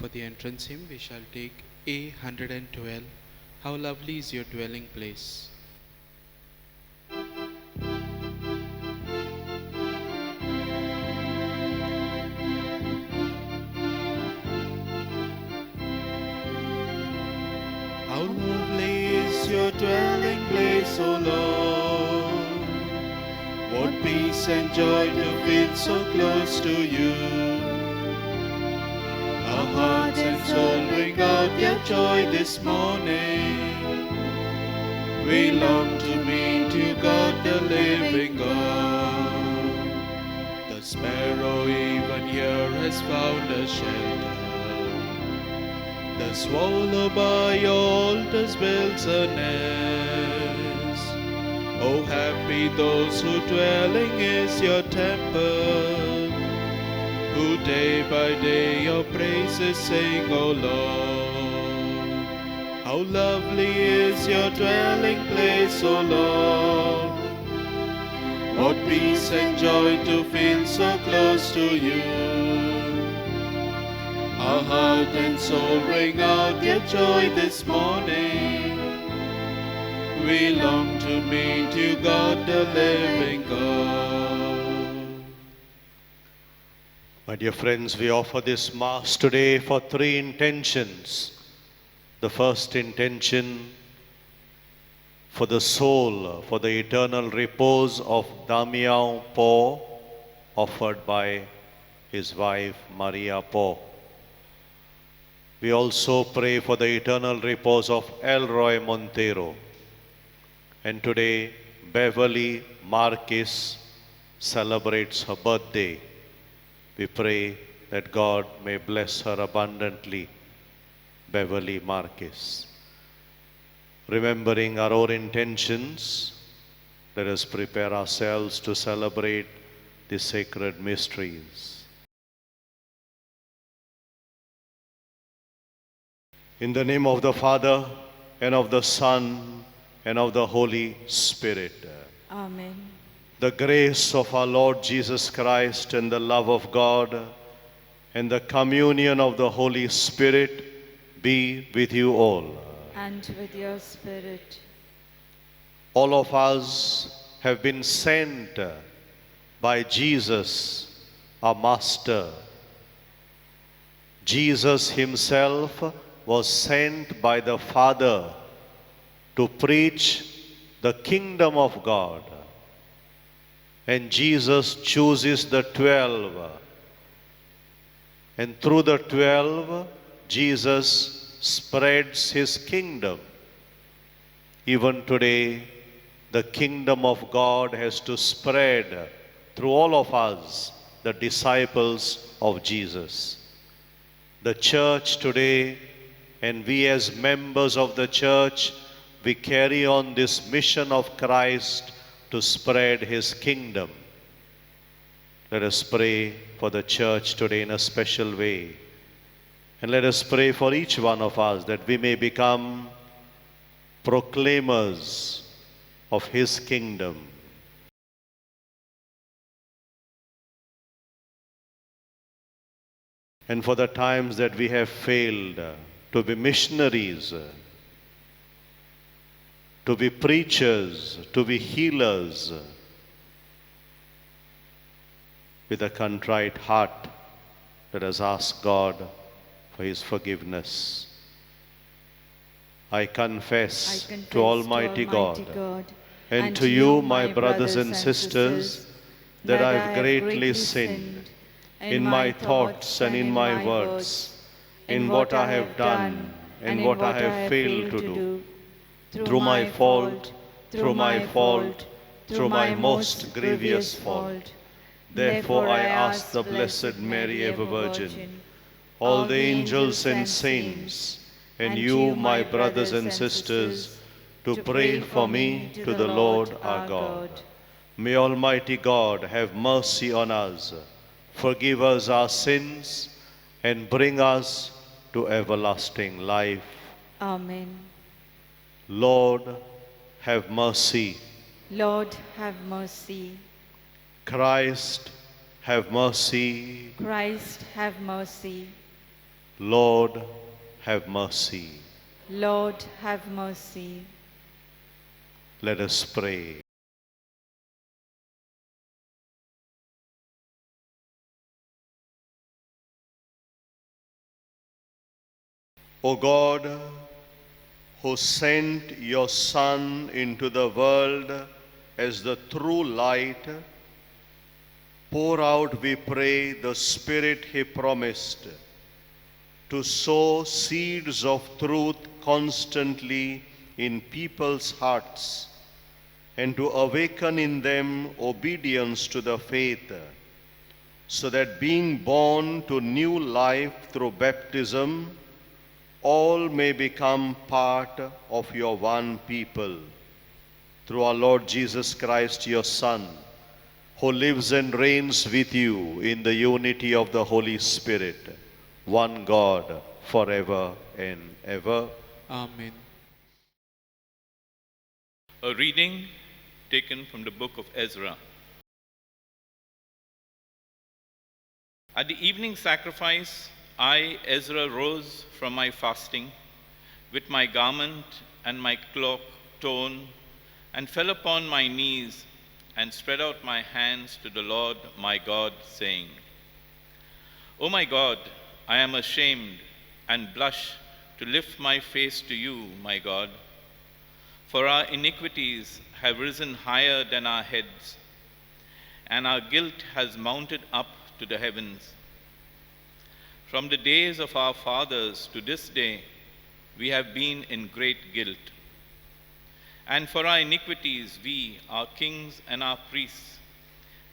For the entrance hymn, we shall take A112, How Lovely is Your Dwelling Place. How lovely is your dwelling place, O Lord. What peace and joy to feel so close to you. Our hearts and soul bring out their joy this morning. We long to meet you, God, the living God. The sparrow even here has found a shelter. The swallow by your altars builds a nest. Oh, happy those whose dwelling is your temple, who day by day your praises sing, O Lord. How lovely is your dwelling place, O Lord. What peace and joy to feel so close to you. Our heart and soul ring out their joy this morning. We long to meet you, God, the living God. My dear friends, we offer this Mass today for three intentions. The first intention for the soul, for the eternal repose of Damian Po, offered by his wife Maria Po. We also pray for the eternal repose of Elroy Montero. And today, Beverly Marquez celebrates her birthday. We pray that God may bless her abundantly, Beverly Marquez. Remembering our own intentions, let us prepare ourselves to celebrate the sacred mysteries. In the name of the Father, and of the Son, and of the Holy Spirit. Amen. The grace of our Lord Jesus Christ and the love of God and the communion of the Holy Spirit be with you all. And with your spirit. All of us have been sent by Jesus, our Master. Jesus himself was sent by the Father to preach the kingdom of God. And Jesus chooses the 12. And through the 12, Jesus spreads his kingdom. Even today, the kingdom of God has to spread through all of us, the disciples of Jesus. The church today, and we as members of the church, we carry on this mission of Christ to spread his kingdom. Let us pray for the church today in a special way. And let us pray for each one of us that we may become proclaimers of his kingdom. And for the times that we have failed to be missionaries, to be preachers, to be healers, with a contrite heart, let us ask God for his forgiveness. I confess to Almighty God and to you, my brothers and sisters, that I have greatly sinned in my thoughts and in my words, in what I have done and what I have failed to do, through my fault, through my most grievous fault. Therefore I ask the Blessed Mary, ever Virgin, all the angels and saints, and you, my brothers and sisters, to pray for me to the Lord our God. May Almighty God have mercy on us, forgive us our sins, and bring us to everlasting life. Amen. Lord, have mercy. Lord, have mercy. Christ, have mercy. Christ, have mercy. Lord, have mercy. Lord, have mercy. Let us pray. O God, who sent your Son into the world as the true light, pour out, we pray, the Spirit he promised, to sow seeds of truth constantly in people's hearts, and to awaken in them obedience to the faith, so that being born to new life through baptism, all may become part of your one people. Through our Lord Jesus Christ, your Son, who lives and reigns with you in the unity of the Holy Spirit, one God, forever and ever. Amen. A reading taken from the book of Ezra. At the evening sacrifice, I, Ezra, rose from my fasting with my garment and my cloak torn, and fell upon my knees and spread out my hands to the Lord my God, saying, O my God, I am ashamed and blush to lift my face to you, my God, for our iniquities have risen higher than our heads, and our guilt has mounted up to the heavens. From the days of our fathers to this day, we have been in great guilt. And for our iniquities, we, our kings and our priests,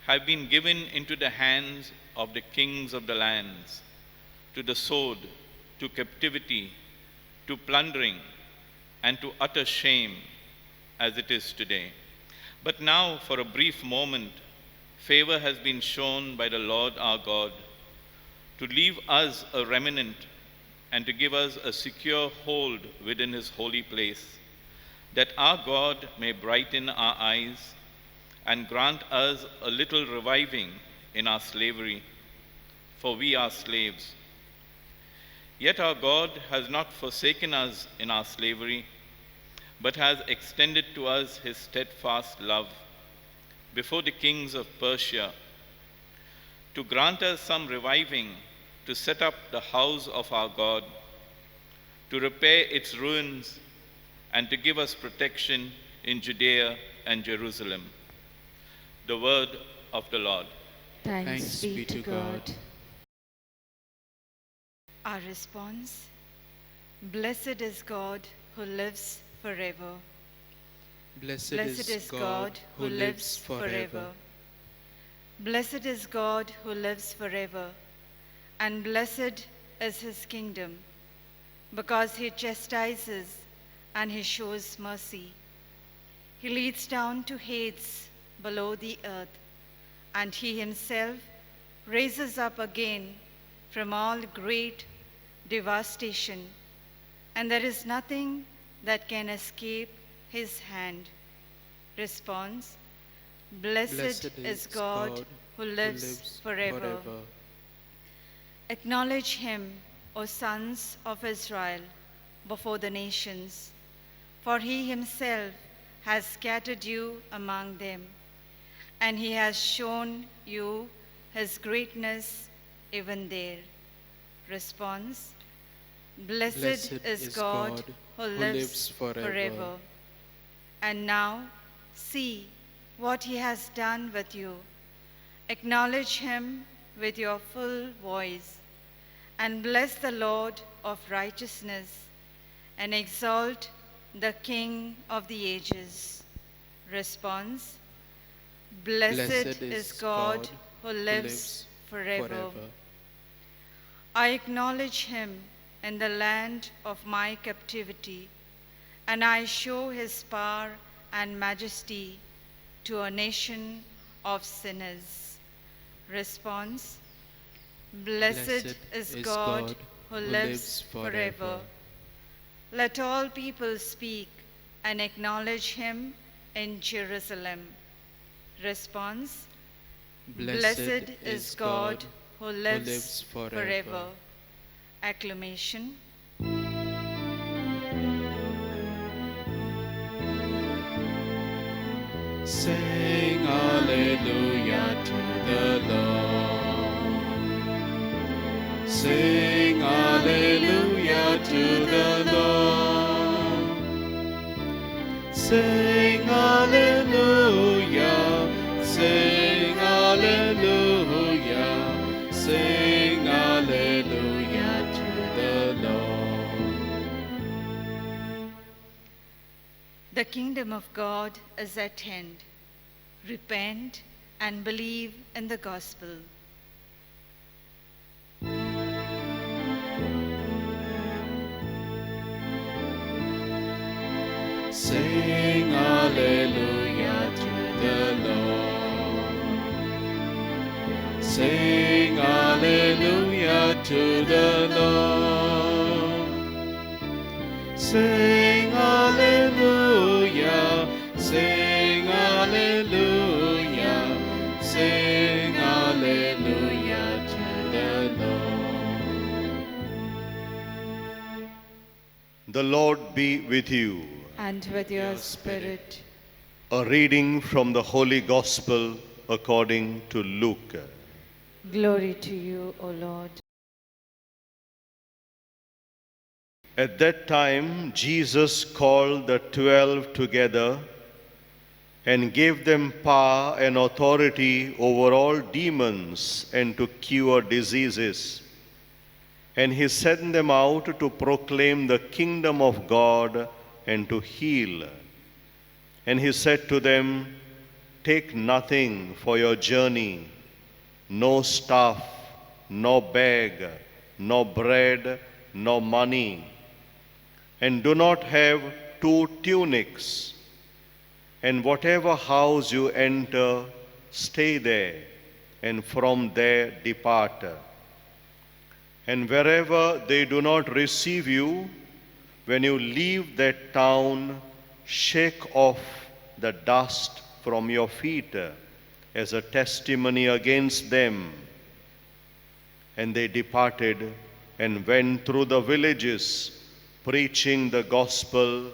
have been given into the hands of the kings of the lands, to the sword, to captivity, to plundering, and to utter shame, as it is today. But now, for a brief moment, favor has been shown by the Lord our God, to leave us a remnant and to give us a secure hold within his holy place, that our God may brighten our eyes and grant us a little reviving in our slavery, for we are slaves. Yet our God has not forsaken us in our slavery, but has extended to us his steadfast love before the kings of Persia, to grant us some reviving, to set up the house of our God, to repair its ruins, and to give us protection in Judea and Jerusalem. The word of the Lord. Thanks be to God. Our response: Blessed is God who lives forever. Blessed is God who lives forever. Blessed is God who lives forever, and blessed is his kingdom, because he chastises and he shows mercy. He leads down to Hades below the earth, and he himself raises up again from all great devastation, and there is nothing that can escape his hand. Response: Blessed is God who lives forever. Acknowledge him, O sons of Israel, before the nations, for he himself has scattered you among them, and he has shown you his greatness even there. Response: Blessed is God who lives forever. And now see what he has done with you. Acknowledge him with your full voice, and bless the Lord of righteousness, and exalt the King of the ages. Response: Blessed is God who lives forever. I acknowledge him in the land of my captivity, and I show his power and majesty to a nation of sinners. Response: Blessed is God who lives forever. Let all people speak and acknowledge him in Jerusalem. Response: Blessed is God who lives forever. Acclamation. Sing hallelujah to the Lord. Sing hallelujah to the Lord. Sing hallelujah. Sing hallelujah. Sing hallelujah to the Lord. The kingdom of God is at hand. Repent and believe in the gospel. Sing hallelujah to the Lord. Sing hallelujah to the Lord. Sing hallelujah. Sing hallelujah. Sing hallelujah to the Lord. The Lord be with you. And with your spirit. A reading from the Holy Gospel according to Luke. Glory to you, O Lord. At that time, Jesus called the 12 together and gave them power and authority over all demons and to cure diseases. And he sent them out to proclaim the kingdom of God and to heal. And he said to them, "Take nothing for your journey, no staff, no bag, no bread, no money. And do not have 2 tunics. And whatever house you enter, stay there, and from there depart. And wherever they do not receive you, when you leave that town, shake off the dust from your feet as a testimony against them." And they departed and went through the villages, preaching the gospel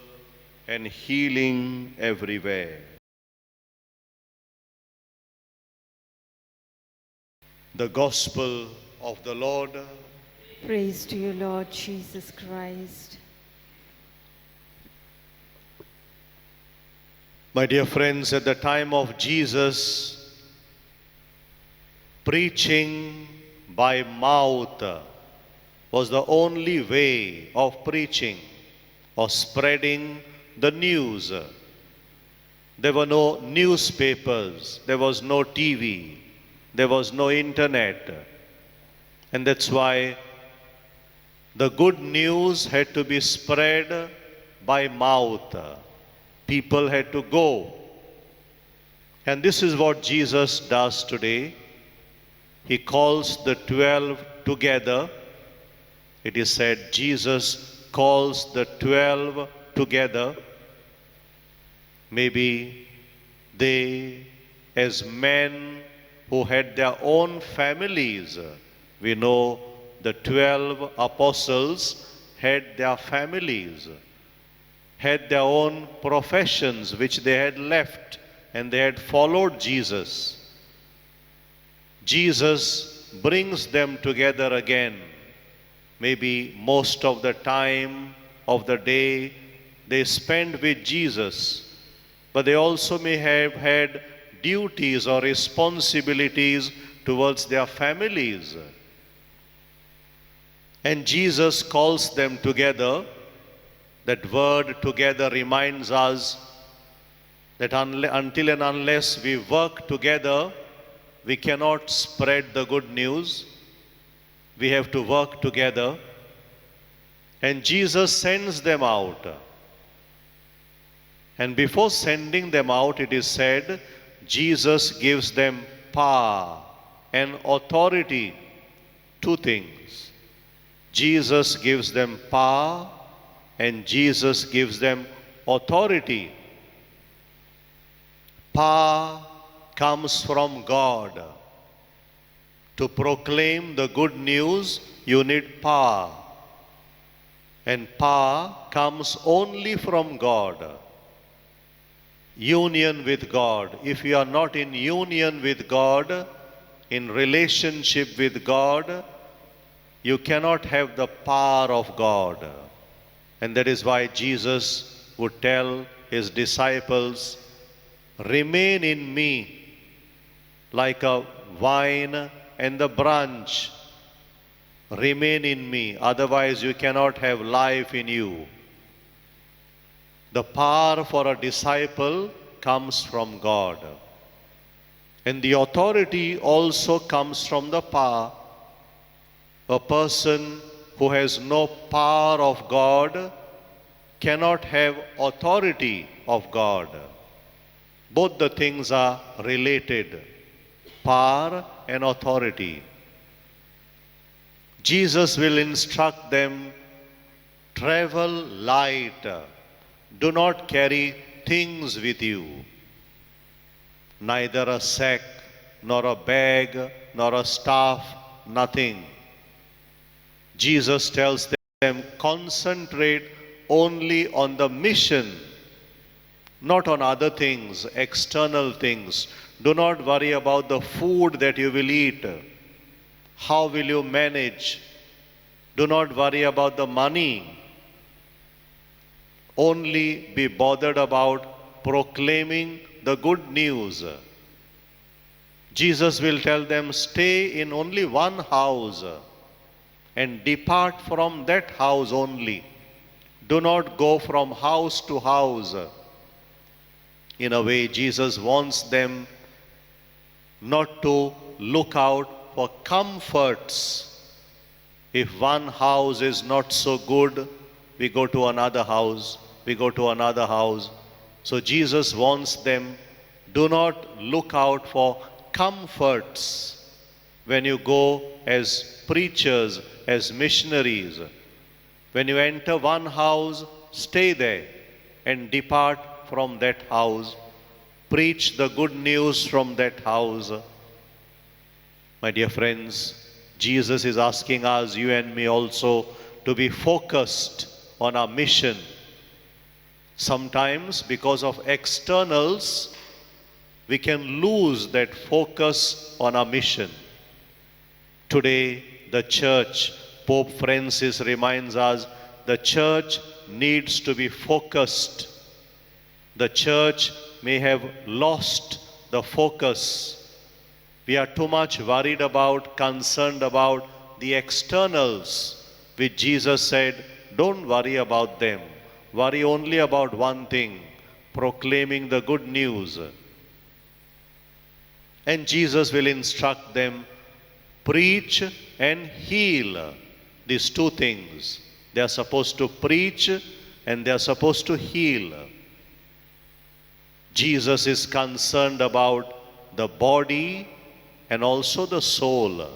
and healing everywhere. The Gospel of the Lord. Praise to you, Lord Jesus Christ. My dear friends, at the time of Jesus, preaching by mouth was the only way of preaching or spreading the news. There were no newspapers, there was no TV, there was no internet. And that's why the good news had to be spread by mouth. People had to go. And this is what Jesus does today. He calls the 12 together. It is said Jesus calls the 12 together. Maybe they, as men who had their own families, we know the 12 apostles had their families, had their own professions which they had left, and they had followed Jesus. Jesus brings them together again. Maybe most of the time of the day they spend with Jesus, but they also may have had duties or responsibilities towards their families. And Jesus calls them together. That word together reminds us that until and unless we work together, we cannot spread the good news. We have to work together. And Jesus sends them out. And before sending them out, it is said, Jesus gives them power and authority. 2 things. Jesus gives them power and Jesus gives them authority. Power comes from God. To proclaim the good news, you need power. And power comes only from God. Union with God. If you are not in union with God, in relationship with God, you cannot have the power of God. And that is why Jesus would tell his disciples, remain in me like a vine and the branch. Remain in me, otherwise you cannot have life in you. The power for a disciple comes from God. And the authority also comes from the power. A person who has no power of God cannot have authority of God. Both the things are related, power and authority. Jesus will instruct them, travel light, do not carry things with you, neither a sack, nor a bag, nor a staff, nothing. Jesus tells them, concentrate only on the mission, not on other things, external things. Do not worry about the food that you will eat. How will you manage? Do not worry about the money. Only be bothered about proclaiming the good news. Jesus will tell them, stay in only one house and depart from that house only. Do not go from house to house. In a way, Jesus wants them not to look out for comforts. If one house is not so good, we go to another house, we go to another house. So Jesus wants them, do not look out for comforts when you go as preachers, as missionaries. When you enter one house, stay there and depart from that house. Preach the good news from that house. My dear friends, Jesus is asking us, you and me also, to be focused on our mission. Sometimes, because of externals, we can lose that focus on our mission. Today, the church, Pope Francis reminds us, the church needs to be focused. The church may have lost the focus. We are too much worried about, concerned about the externals, which Jesus said, don't worry about them. Worry only about one thing, proclaiming the good news. And Jesus will instruct them, preach and heal. These two things. They are supposed to preach and they are supposed to heal. Jesus is concerned about the body and also the soul.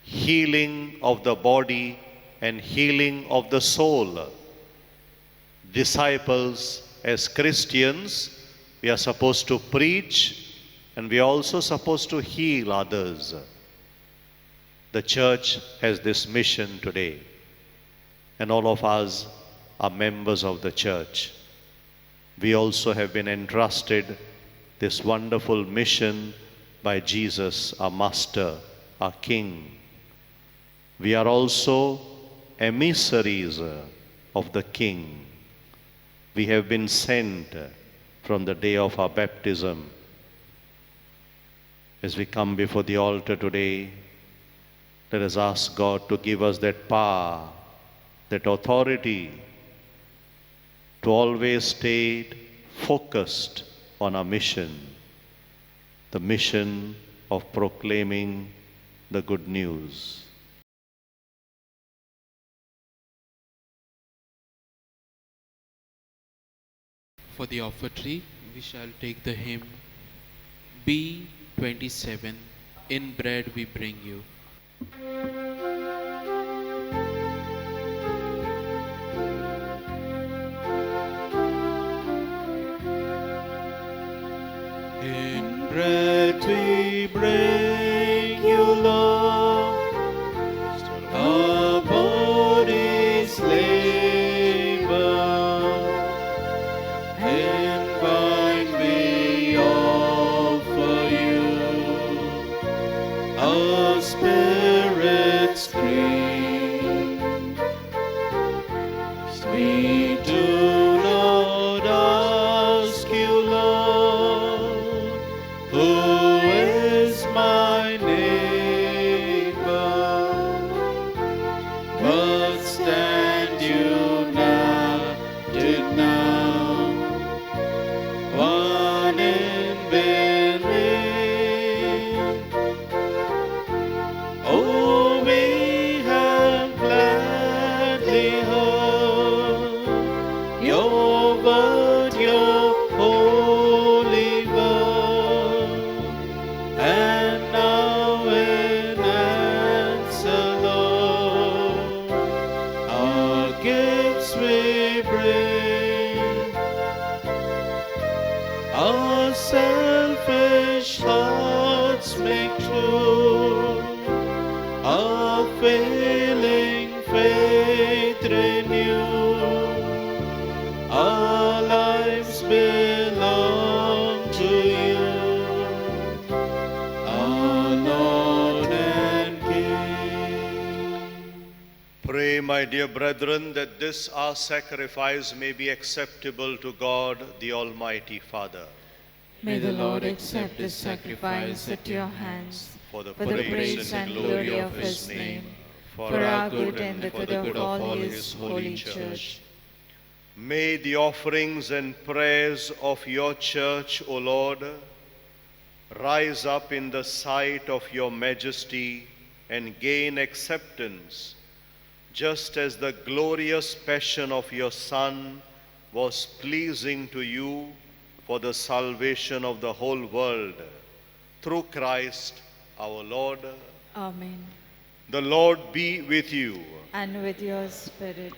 Healing of the body and healing of the soul. Disciples, as Christians, we are supposed to preach and we are also supposed to heal others. The church has this mission today, and all of us are members of the church. We also have been entrusted this wonderful mission by Jesus, our Master, our King. We are also emissaries of the King. We have been sent from the day of our baptism. As we come before the altar today, let us ask God to give us that power, that authority, to always stay focused on our mission, the mission of proclaiming the good news. For the offertory, we shall take the hymn B27, In Bread We Bring You. In bread we bring you, We do not ask you, Lord, who is my neighbor, but stand united now, one in belief. Oh, we have gladly heard your word, your holy word, and now in answer, Lord, our gifts we bring. Our selfish hearts make true, our failing faith renew. Our lives belong to you, our Lord and King. Pray, my dear brethren, that this our sacrifice may be acceptable to God, the Almighty Father. May the Lord accept this sacrifice at your hands, For the for the praise and glory of his name, for our good and for the good of all his holy church. May the offerings and prayers of your church, O Lord, rise up in the sight of your majesty and gain acceptance, just as the glorious passion of your Son was pleasing to you for the salvation of the whole world. Through Christ our Lord. Amen. The Lord be with you. And with your spirit,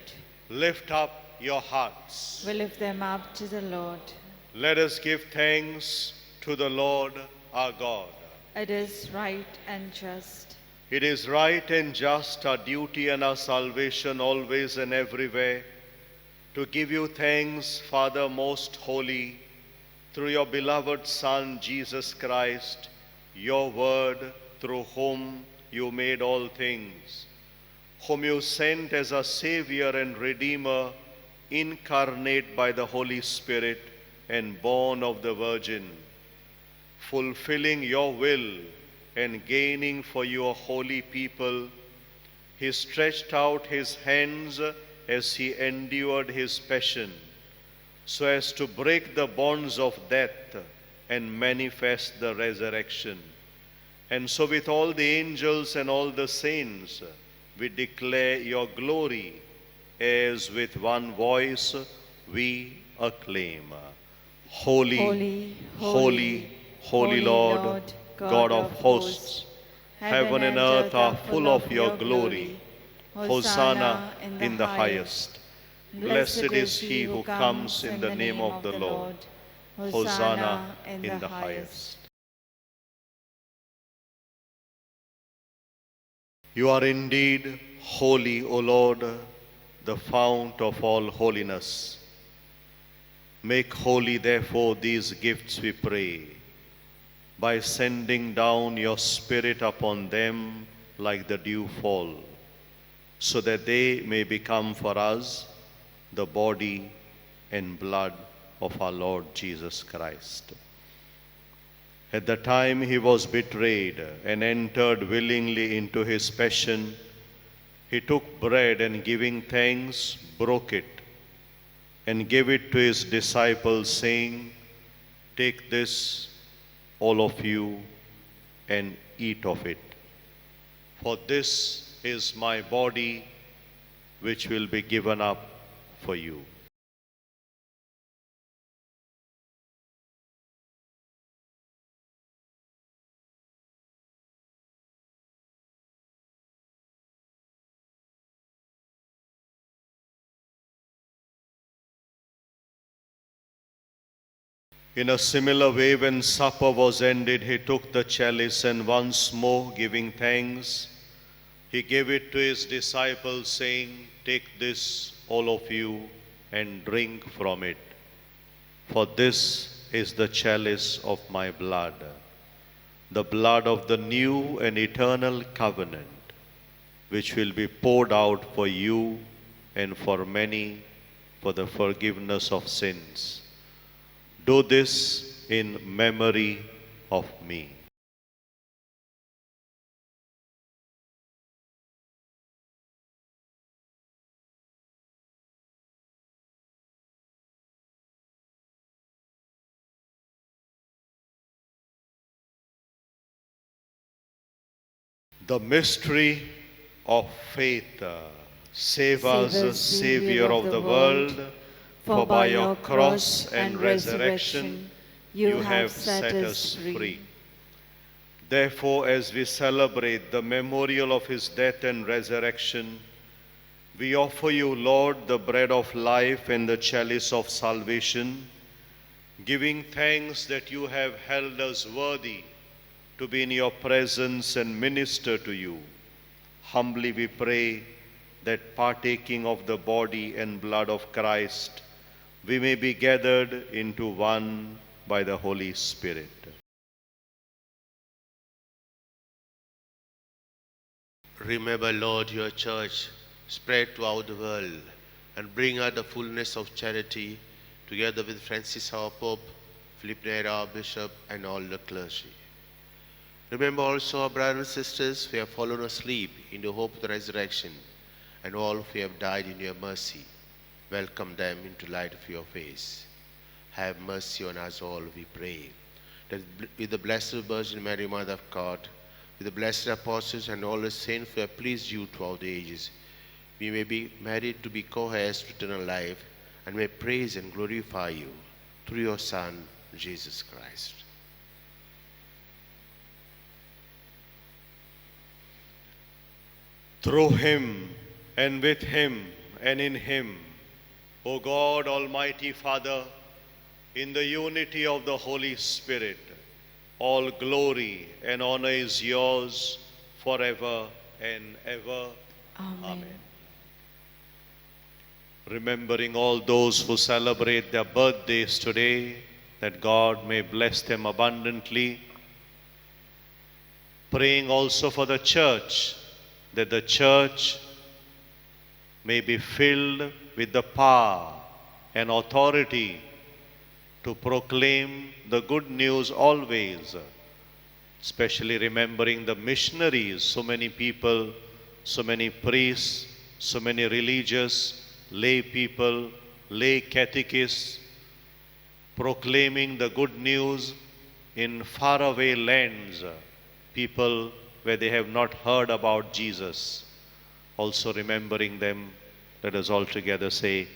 Lift up your hearts. we lift them up to the Lord. Let us give thanks to the Lord our God. It is right and just. It is right and just, our duty and our salvation always and everywhere, to give you thanks, Father most holy, through your beloved Son, Jesus Christ, your word, through whom you made all things, whom you sent as a Savior and Redeemer, incarnate by the Holy Spirit and born of the Virgin, fulfilling your will and gaining for you a holy people. He stretched out his hands as he endured his passion, so as to break the bonds of death and manifest the resurrection. And so with all the angels and all the saints, we declare your glory, as with one voice we acclaim. Holy, Holy, holy, holy Lord, God of hosts, heaven and earth are full of your glory. Hosanna in the highest. Blessed is he who comes in the name of the Lord. Hosanna in the highest. You are indeed holy, O Lord, the fount of all holiness. Make holy, therefore, these gifts, we pray, by sending down your Spirit upon them like the dew fall, so that they may become for us the body and blood of our Lord Jesus Christ. At the time he was betrayed and entered willingly into his passion, he took bread and giving thanks, broke it and gave it to his disciples, saying, "Take this, all of you, and eat of it. For this is my body, which will be given up for you." In a similar way, when supper was ended, he took the chalice and once more giving thanks, he gave it to his disciples, saying, "Take this, all of you, and drink from it. For this is the chalice of my blood, the blood of the new and eternal covenant, which will be poured out for you and for many for the forgiveness of sins. Do this in memory of me. The mystery of faith. Save us, Savior of the world, for by your cross and resurrection you have set us free. Therefore, as we celebrate the memorial of his death and resurrection, we offer you, Lord, the bread of life and the chalice of salvation, giving thanks that you have held us worthy to be in your presence and minister to you. Humbly we pray that partaking of the body and blood of Christ, we may be gathered into one by the Holy Spirit. Remember, Lord, your church spread throughout the world and bring her the fullness of charity, together with Francis our Pope, Philip Neri our Bishop, and all the clergy. Remember also our brothers and sisters who have fallen asleep in the hope of the resurrection, and all who have died in your mercy. Welcome them into the light of your face. Have mercy on us all, we pray, that with the Blessed Virgin Mary, Mother of God, with the blessed apostles and all the saints who have pleased you throughout the ages, we may be married to be co-heirs to eternal life, and may praise and glorify you through your Son, Jesus Christ. Through him, and with him, and in him, O God, Almighty Father, in the unity of the Holy Spirit, all glory and honor is yours forever and ever. Amen. Remembering all those who celebrate their birthdays today, that God may bless them abundantly. Praying also for the church, that the church may be filled with the power and authority to proclaim the good news always, especially remembering the missionaries, so many people, so many priests, so many religious, lay people, lay catechists, proclaiming the good news in faraway lands, people where they have not heard about Jesus. Also remembering them, let us all together say,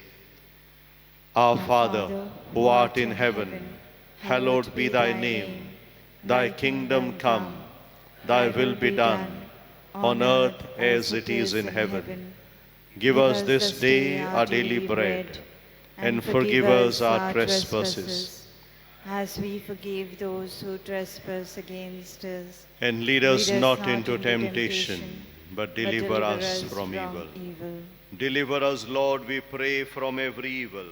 Our Father, who art in heaven, hallowed be thy name. Thy kingdom come, thy will be done, on earth as it is in heaven. Give us this day our daily bread, and forgive us our trespasses, as we forgive those who trespass against us. and lead us not into temptation, but deliver us from evil. Deliver us, Lord, we pray, from every evil.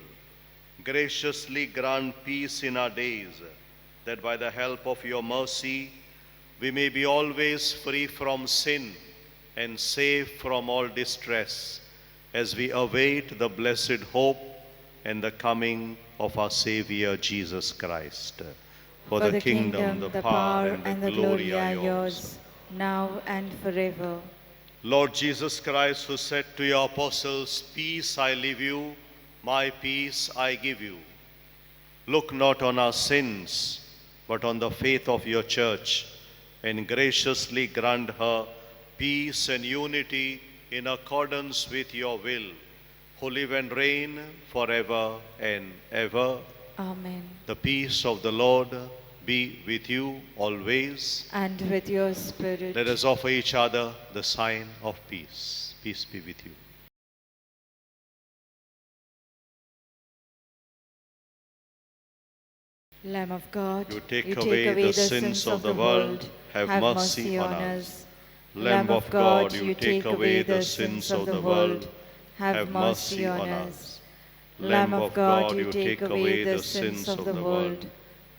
Graciously grant peace in our days, that by the help of your mercy, we may be always free from sin and safe from all distress, as we await the blessed hope and the coming of our Savior Jesus Christ. For the kingdom, the power, and the glory are yours, now and forever. Lord Jesus Christ, who said to your apostles, Peace I leave you, my peace I give you. Look not on our sins, but on the faith of your church, and graciously grant her peace and unity in accordance with your will, who live and reign forever and ever. Amen. The peace of the Lord be with you always. And with your spirit. Let us offer each other the sign of peace. Peace be with you. Lamb of God, You take away the sins of the world, have mercy on us. Lamb of God, you take away the sins of the world, have mercy on us. Lamb of God, you take away the sins of the world,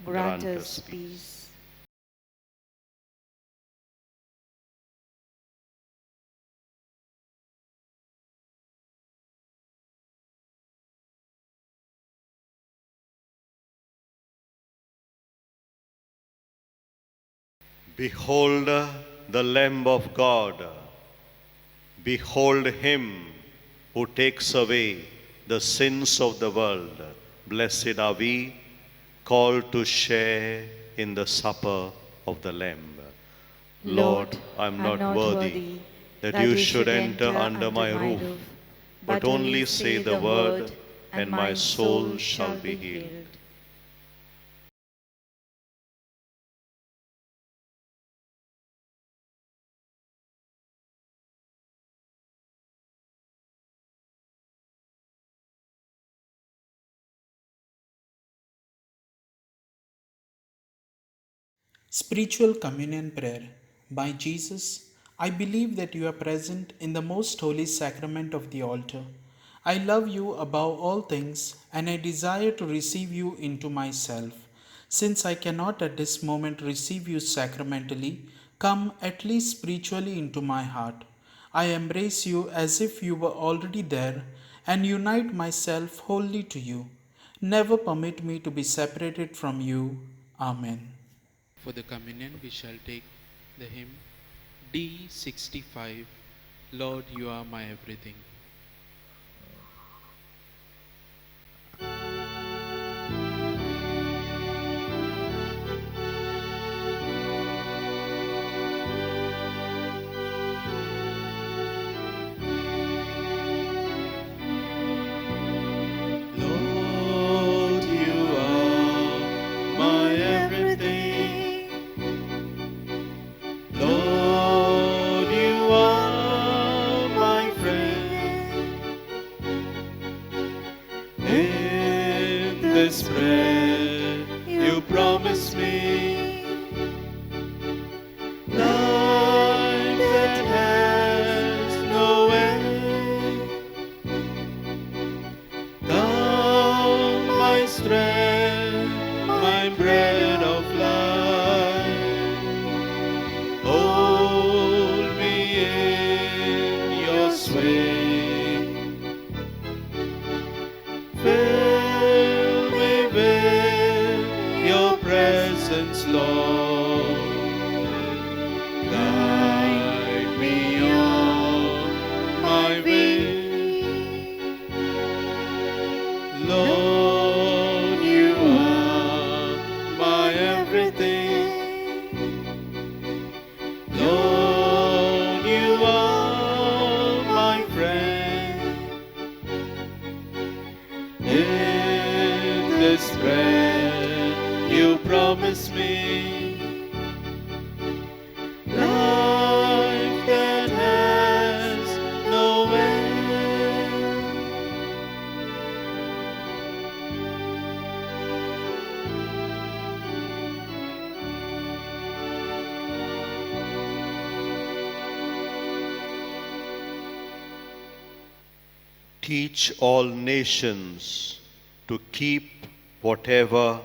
grant us peace. Behold the Lamb of God. Behold him who takes away the sins of the world. Blessed are we, called to share in the supper of the Lamb. Lord, I am not worthy that you should enter under my roof, but only say the word, and my soul shall be healed. Spiritual Communion Prayer. By Jesus, I believe that you are present in the most holy sacrament of the altar. I love you above all things, and I desire to receive you into myself. Since I cannot at this moment receive you sacramentally, come at least spiritually into my heart. I embrace you as if you were already there, and unite myself wholly to you. Never permit me to be separated from you. Amen. For the communion, we shall take the hymn D65, Lord, you are my everything. Lord, you are my everything. Lord, you are my friend. In this bread you promise me life that has no end. Thou my strength, my bread of life, hold me in your sway, fill me with your presence, Lord, guide me on my way. Lord, you are my everything. Lord, you are my friend. In this bread you promise me life that has no end. Teach all nations to keep whatever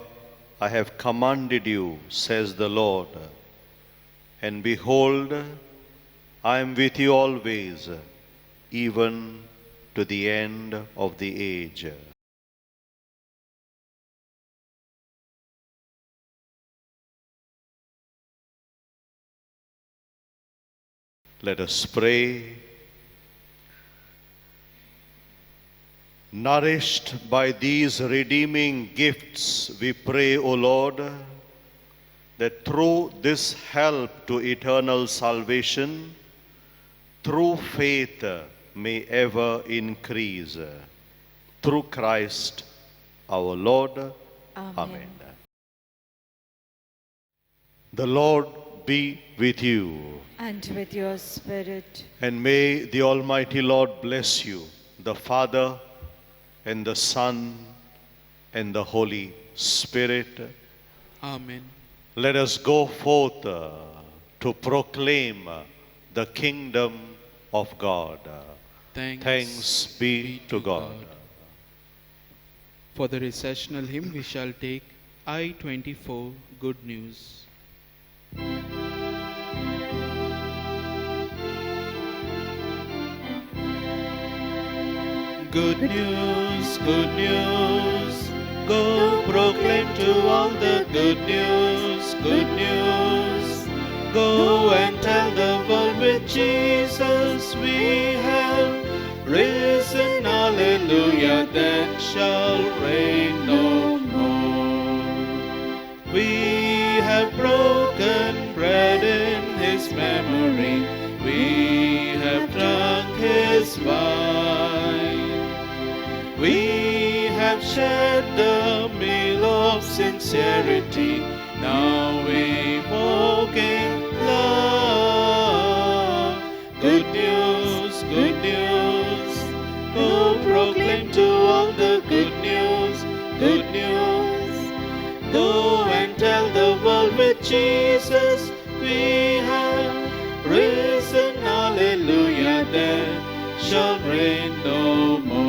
I have commanded you, says the Lord. And behold, I am with you always, even to the end of the age. Let us pray. Nourished by these redeeming gifts, we pray, O Lord, that through this help to eternal salvation, through faith may ever increase. Through Christ our Lord. Amen. The Lord be with you. And with your spirit. And may the Almighty Lord bless you, the Father, and the Son, and the Holy Spirit. Amen. Let us go forth to proclaim the kingdom of God. Thanks be to God. For the recessional hymn, we shall take I-24, Good News. Good news, go proclaim to all the good news, Go and tell the world with Jesus we have risen, hallelujah, then shall reign no more. We have broken bread in his memory, we have drunk his wine, we have shared the meal of sincerity, now we walk in love. Good news, good news, oh proclaim to all the good news, good news. Go and tell the world with Jesus we have risen, hallelujah, then shall reign no more.